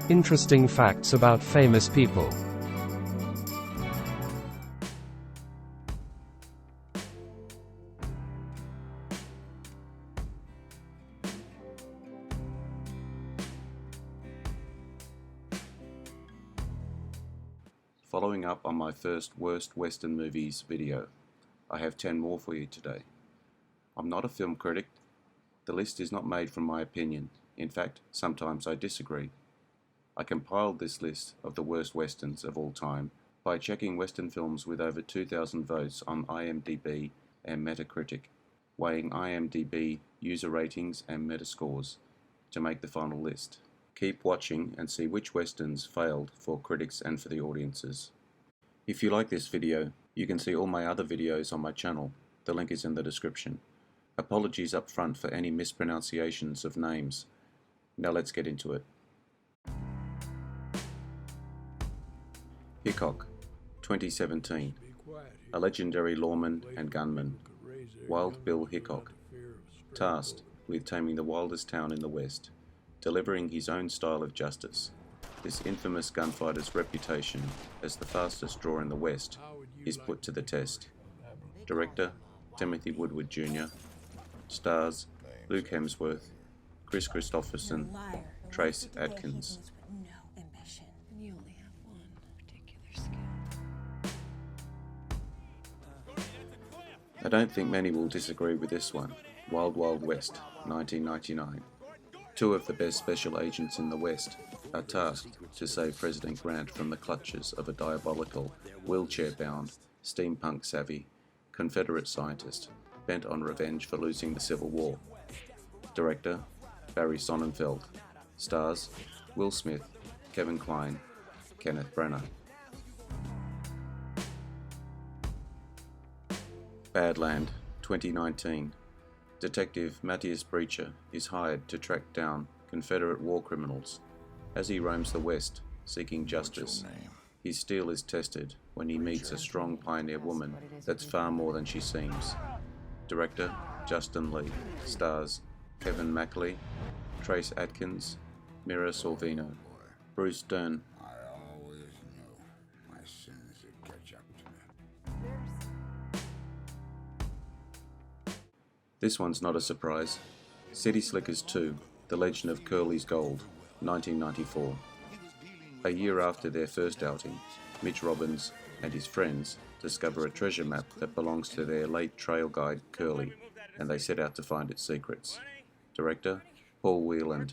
Interesting facts about famous people. Following up on my first worst Western movies video, I have 10 more for you today. I'm not a film critic. The list is not made from my opinion. In fact, sometimes I disagree. I compiled this list of the worst Westerns of all time by checking Western films with over 2,000 votes on IMDb and Metacritic, weighing IMDb user ratings and Metascores to make the final list. Keep watching and see which Westerns failed for critics and for the audiences. If you like this video, you can see all my other videos on my channel. The link is in the description. Apologies up front for any mispronunciations of names. Now let's get into it. Peacock, 2017. A legendary lawman and gunman, Wild Bill Hickok, tasked with taming the wildest town in the West, delivering his own style of justice. This infamous gunfighter's reputation as the fastest draw in the West is put to the test. Director, Timothy Woodward Jr. Stars, Luke Hemsworth, Chris Christopherson, Trace Adkins. I don't think many will disagree with this one. Wild Wild West, 1999. Two of the best special agents in the West are tasked to save President Grant from the clutches of a diabolical, wheelchair-bound, steampunk-savvy, Confederate scientist bent on revenge for losing the Civil War. Director, Barry Sonnenfeld. Stars, Will Smith, Kevin Kline, Kenneth Branagh. Badland, 2019. Detective Matthias Breacher is hired to track down Confederate war criminals. As he roams the West, seeking justice, his steel is tested when he meets a strong pioneer woman that's far more than she seems. Director, Justin Lee. Stars, Kevin McLeod, Trace Adkins, Mira Sorvino, Bruce Dern. This one's not a surprise. City Slickers 2, The Legend of Curly's Gold, 1994. A year after their first outing, Mitch Robbins and his friends discover a treasure map that belongs to their late trail guide Curly, and they set out to find its secrets. Director, Paul Wheeland.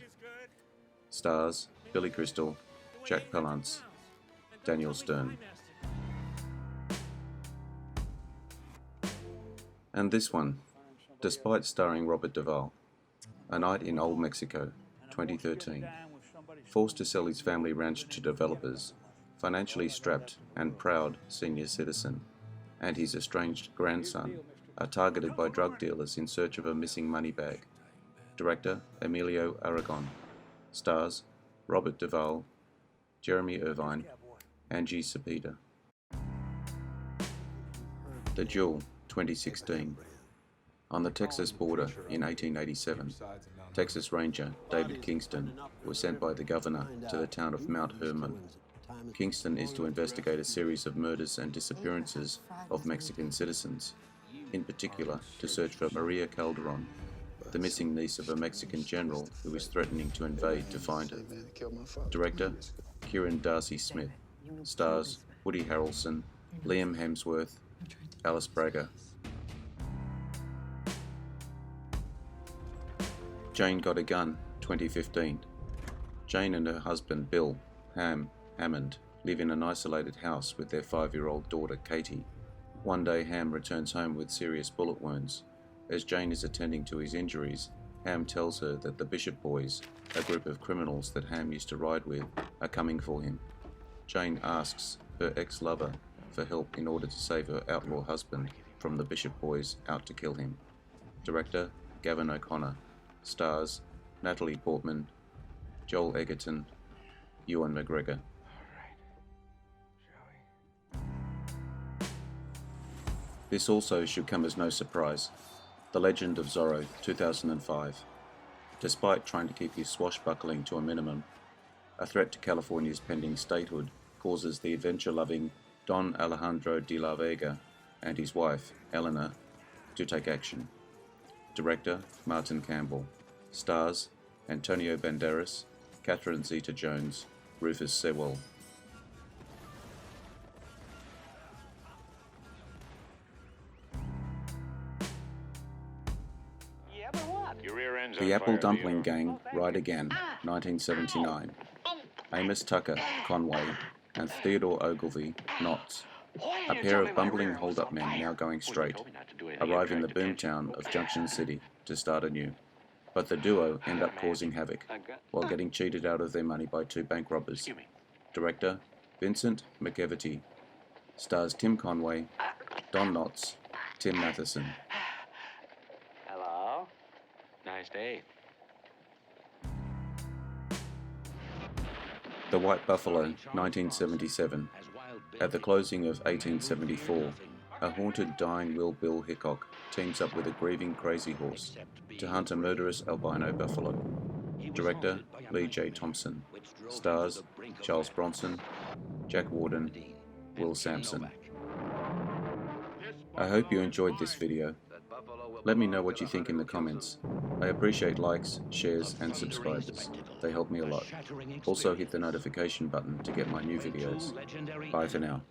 Stars, Billy Crystal, Jack Palance, Daniel Stern. And this one, despite starring Robert Duvall, A Night in Old Mexico, 2013. Forced to sell his family ranch to developers, financially strapped and proud senior citizen, and his estranged grandson are targeted by drug dealers in search of a missing money bag. Director, Emilio Aragon. Stars, Robert Duvall, Jeremy Irvine, Angie Cepeda. The Duel, 2016. On the Texas border in 1887, Texas Ranger David Kingston was sent by the governor to the town of Mount Hermon. Kingston is to investigate a series of murders and disappearances of Mexican citizens, in particular to search for Maria Calderon, the missing niece of a Mexican general who is threatening to invade to find her. Director, Kieran Darcy Smith. Stars, Woody Harrelson, Liam Hemsworth, Alice Braga. Jane Got a Gun, 2015. Jane and her husband Bill Hammond live in an isolated house with their 5-year-old daughter Katie. One day Ham returns home with serious bullet wounds. As Jane is attending to his injuries, Ham tells her that the Bishop Boys, a group of criminals that Ham used to ride with, are coming for him. Jane asks her ex-lover for help in order to save her outlaw husband from the Bishop Boys out to kill him. Director, Gavin O'Connor. Stars, Natalie Portman, Joel Egerton, Ewan McGregor. This also should come as no surprise. The Legend of Zorro, 2005. Despite trying to keep his swashbuckling to a minimum, A threat to California's pending statehood causes the adventure-loving Don Alejandro de la Vega and his wife, Eleanor, to take action. Director, Martin Campbell. Stars, Antonio Banderas, Catherine Zeta-Jones, Rufus Sewell. The Apple Dumpling Gang Ride Again, 1979. Amos Tucker, Conway, and Theodore Ogilvy, Knotts, a pair of bumbling hold-up men now going straight, arrive in the boomtown of Junction City to start anew. But the duo end up causing havoc, while getting cheated out of their money by two bank robbers. Director, Vincent McEvity. Stars Tim Conway, Don Knotts, Tim Matheson. Hello? Nice day. The White Buffalo, 1977. At the closing of 1874, a haunted dying Will Bill Hickok teams up with a grieving Crazy Horse to hunt a murderous albino buffalo. Director, Lee J. Thompson. Stars, Charles Bronson, Jack Warden, Will Sampson. I hope you enjoyed this video. Let me know what you think in the comments. I appreciate likes, shares, and subscribers. They help me a lot. Also hit the notification button to get my new videos. Bye for now.